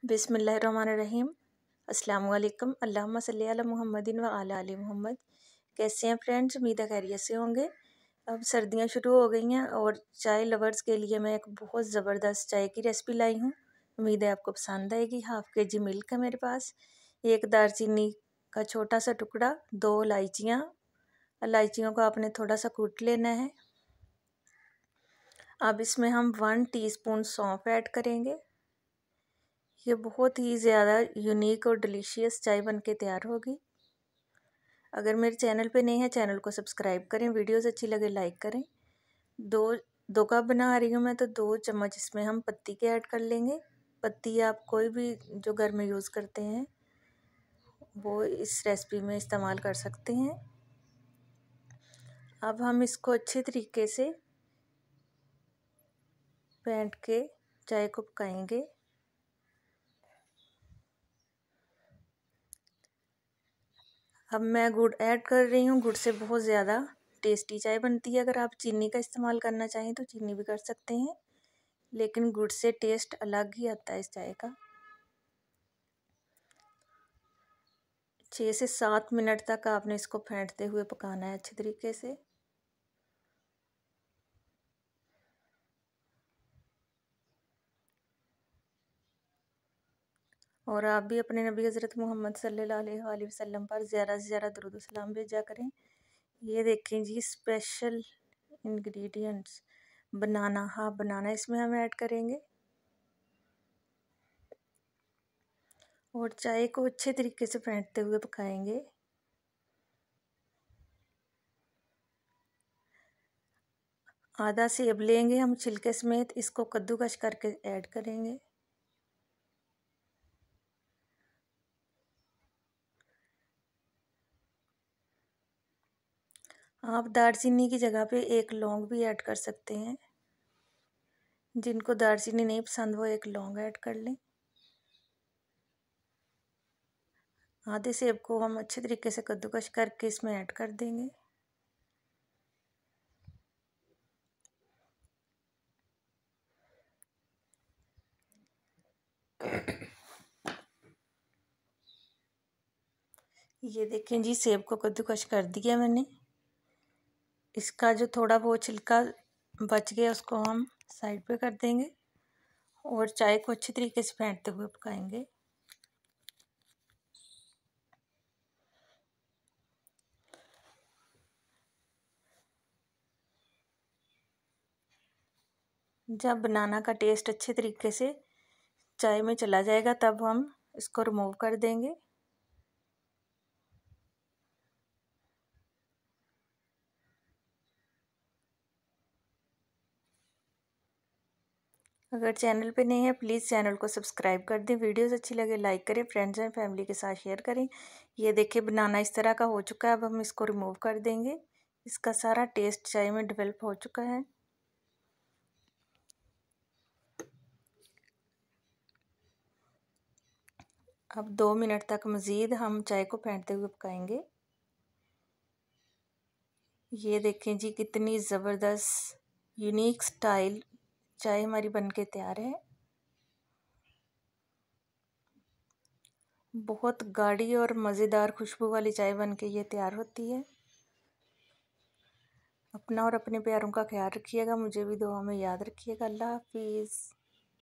बिस्मिल्लाहिर्रहमानिर्रहीम। अस्सलाम वालेकुम। अल्लाहुम्मा सल्ली अला मुहम्मदिन व अला आलि मुहम्मद। कैसे हैं फ्रेंड्स? उम्मीद है खैरियत से होंगे। अब सर्दियां शुरू हो गई हैं और चाय लवर्स के लिए मैं एक बहुत ज़बरदस्त चाय की रेसिपी लाई हूँ। उम्मीद है आपको पसंद आएगी। हाफ़ kg मिल्क है मेरे पास, एक दालचीनी का छोटा सा टुकड़ा, 2 इलायचियाँ। इलायचियों को आपने थोड़ा सा कूट लेना है। अब इसमें हम 1 टीस्पून सौंफ ऐड करेंगे। ये बहुत ही ज़्यादा यूनिक और डिलीशियस चाय बन के तैयार होगी। अगर मेरे चैनल पे नए हैं, चैनल को सब्सक्राइब करें। वीडियोस अच्छी लगे लाइक करें। दो कप बना रही हूँ मैं, तो 2 चम्मच इसमें हम पत्ती के ऐड कर लेंगे। पत्ती आप कोई भी जो घर में यूज़ करते हैं वो इस रेसिपी में इस्तेमाल कर सकते हैं। अब हम इसको अच्छे तरीके से फेंट के चाय को पकाएंगे। अब मैं गुड़ ऐड कर रही हूँ। गुड़ से बहुत ज़्यादा टेस्टी चाय बनती है। अगर आप चीनी का इस्तेमाल करना चाहें तो चीनी भी कर सकते हैं, लेकिन गुड़ से टेस्ट अलग ही आता है इस चाय का। 6 से 7 मिनट तक आपने इसको फेंटते हुए पकाना है अच्छे तरीके से। और आप भी अपने नबी हज़रत मोहम्मद सल्लल्लाहु अलैहि वसल्लम पर ज़्यादा से ज़्यादा दुरूद सलाम भेजा करें। ये देखें जी, स्पेशल इंग्रेडिएंट्स बनाना। हाँ, बनाना इसमें हम ऐड करेंगे और चाय को अच्छे तरीके से फेंटते हुए पकाएंगे। आधा सेब लेंगे हम छिलके समेत, इसको कद्दूकस करके ऐड करेंगे। आप दालचीनी की जगह पे एक लौंग भी ऐड कर सकते हैं। जिनको दालचीनी नहीं पसंद वो एक लौंग ऐड कर लें। आधे सेब को हम अच्छे तरीके से कद्दूकस करके इसमें ऐड कर देंगे। ये देखें जी, सेब को कद्दूकस कर दिया मैंने। इसका जो थोड़ा वो छिलका बच गया उसको हम साइड पे कर देंगे और चाय को अच्छी तरीके से फेंटते हुए पकाएंगे। जब बनाना का टेस्ट अच्छे तरीके से चाय में चला जाएगा तब हम इसको रिमूव कर देंगे। अगर चैनल पे नए हैं प्लीज़ चैनल को सब्सक्राइब कर दें। वीडियोस अच्छी लगे लाइक करें, फ्रेंड्स एंड फैमिली के साथ शेयर करें। ये देखिए, बनाना इस तरह का हो चुका है। अब हम इसको रिमूव कर देंगे। इसका सारा टेस्ट चाय में डेवलप हो चुका है। अब 2 मिनट तक मज़ीद हम चाय को फेंटते हुए पकाएंगे। ये देखें जी, कितनी ज़बरदस्त यूनिक स्टाइल चाय हमारी बनके तैयार है। बहुत गाढ़ी और मज़ेदार खुशबू वाली चाय बनके ये तैयार होती है। अपना और अपने प्यारों का ख्याल रखिएगा। मुझे भी दुआ में याद रखिएगा। अल्लाह हाफिज़।